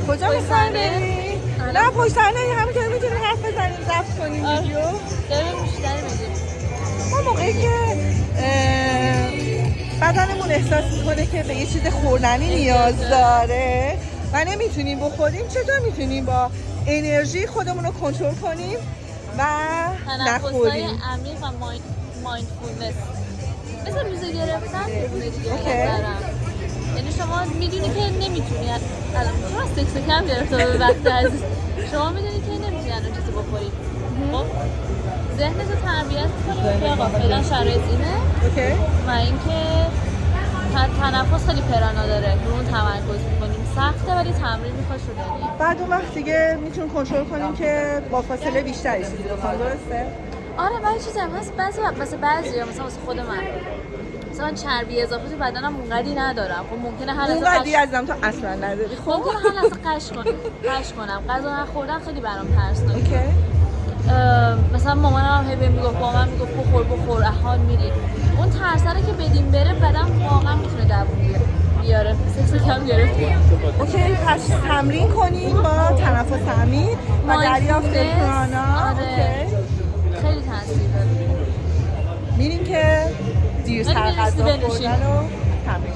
کجا میخوایم بریم؟ نه پشت صحنه همینطوری میتونیم حرف بزنیم ضبط کنیم ویدیو. داریم بیشتری میدیم. ما موقعی که بدنمون احساس میکنه که به یه چیز خوردنی نیاز داره و نمیتونیم بخوریم، چطور میتونیم با انرژی خودمون رو کنترل کنیم و تنفس‌های نخوریم؟ عمیق و مایندفولنس مثل روزه گرفتن میتونه دیگه اوکی. نظرم. یعنی شما میدونی که نمیتونی الان شما سکس کم گرفته به وقت عزیز، شما میدونی که نمیتونی الان چیزی بخوری، خب ذهنتو تربیت کنی که آقا فعلا شرایط اینه اوکی. و اینکه تنفس خیلی پرانا داره، رو اون تمرکز میکنیم، سخته ولی تمرین میخواد شدنی. بعد اون وقت دیگه میتونیم کنترل کنیم که با فاصله بیشتری چیزی بخوریم، درسته؟ آره ولی چیزی هم هست بعضی وقت مثلا واسه خود من مثلا من چربی اضافه تو بدنم اونقدی ندارم، خب ممکنه هر لحظه اونقدی ازم تو اصلا نداری. خب ممکنه هر لحظه قش کنم غذا نخوردن خیلی برام ترسناکه. اوکی. مثلا مامانم هی بهم میگفت، مامان میگفت بخور حال میری، اون ترسره که بدیم بره بدن واقعا میتونه دووم بیاره. سکس کم گرفتیم. اوکی پس تمرین کنیم با تنفس عمیق و دریافت پرانا. آره. اوکی. خیلی تاثیر داره. میریم که دیرتر غذا بنشین. خوردن رو تمرین